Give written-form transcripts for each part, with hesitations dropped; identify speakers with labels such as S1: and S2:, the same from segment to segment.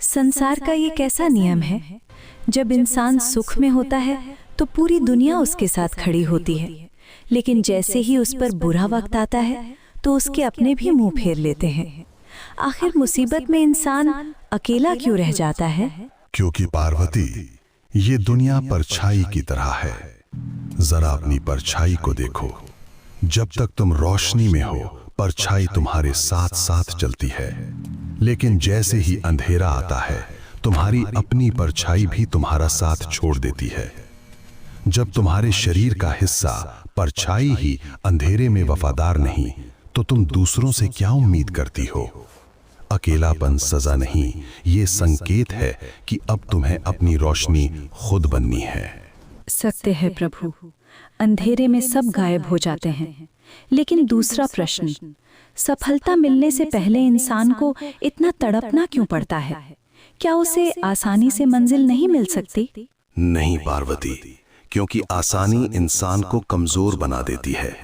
S1: संसार का ये कैसा नियम है, जब इंसान सुख में होता है तो पूरी दुनिया उसके साथ खड़ी होती है, लेकिन जैसे ही उस पर बुरा वक्त आता है तो उसके अपने भी मुंह फेर लेते हैं। आखिर मुसीबत में इंसान अकेला क्यों रह जाता है?
S2: क्योंकि पार्वती, ये दुनिया परछाई की तरह है। जरा अपनी परछाई को देखो। जब तक तुम रोशनी में हो, परछाई तुम्हारे साथ साथ चलती है, लेकिन जैसे ही अंधेरा आता है, तुम्हारी अपनी परछाई भी तुम्हारा साथ छोड़ देती है। जब तुम्हारे शरीर का हिस्सा परछाई ही अंधेरे में वफादार नहीं, तो तुम दूसरों से क्या उम्मीद करती हो? अकेलापन सजा नहीं, ये संकेत है कि अब तुम्हें अपनी रोशनी खुद बननी है।
S1: सत्य है प्रभु, अंधेरे में सब गायब हो जाते हैं। लेकिन दूसरा प्रश्न, सफलता मिलने से पहले इंसान को इतना तड़पना क्यों पड़ता है? क्या उसे आसानी से मंजिल नहीं मिल सकती?
S2: नहीं पार्वती, क्योंकि आसानी इंसान को कमजोर बना देती है।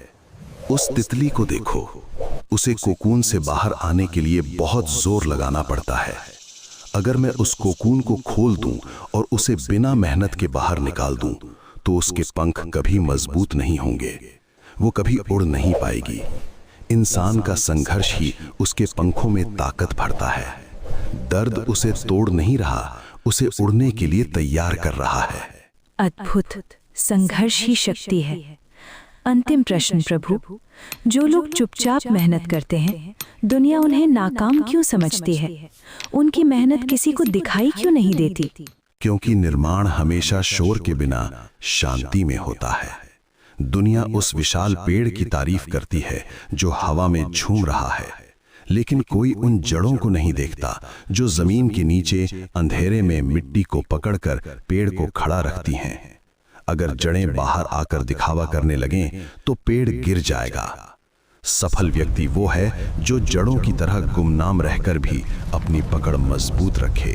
S2: उस तितली को देखो, उसे कोकून से बाहर आने के लिए बहुत जोर लगाना पड़ता है। अगर मैं उस कोकून को खोल दूं और उसे बिना मेहनत के बाहर निकाल दूं, तो उसके पंख कभी मजबूत नहीं होंगे, वो कभी उड़ नहीं पाएगी। इंसान का संघर्ष ही उसके पंखों में ताकत भरता है। दर्द उसे तोड़ नहीं रहा, उसे उड़ने के लिए तैयार कर रहा है।
S1: अद्भुत, संघर्ष ही शक्ति है। अंतिम प्रश्न प्रभु, जो लोग चुपचाप मेहनत करते हैं, दुनिया उन्हें नाकाम क्यों समझती है? उनकी मेहनत किसी को दिखाई क्यों नहीं देती?
S2: क्योंकि निर्माण हमेशा शोर के बिना शांति में होता है। दुनिया उस विशाल पेड़ की तारीफ करती है जो हवा में झूम रहा है, लेकिन कोई उन जड़ों को नहीं देखता जो जमीन के नीचे अंधेरे में मिट्टी को पकड़कर पेड़ को खड़ा रखती हैं। अगर जड़ें बाहर आकर दिखावा करने लगें तो पेड़ गिर जाएगा। सफल व्यक्ति वो है जो जड़ों की तरह गुमनाम रहकर भी अपनी पकड़ मजबूत रखे।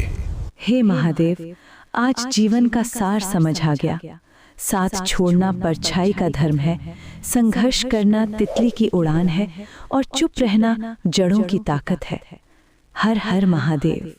S1: हे महादेव, आज जीवन का सार समझ आ गया। साथ छोड़ना परछाई का धर्म है, संघर्ष करना तितली की उड़ान है, और चुप रहना जड़ों की ताकत है। हर हर महादेव।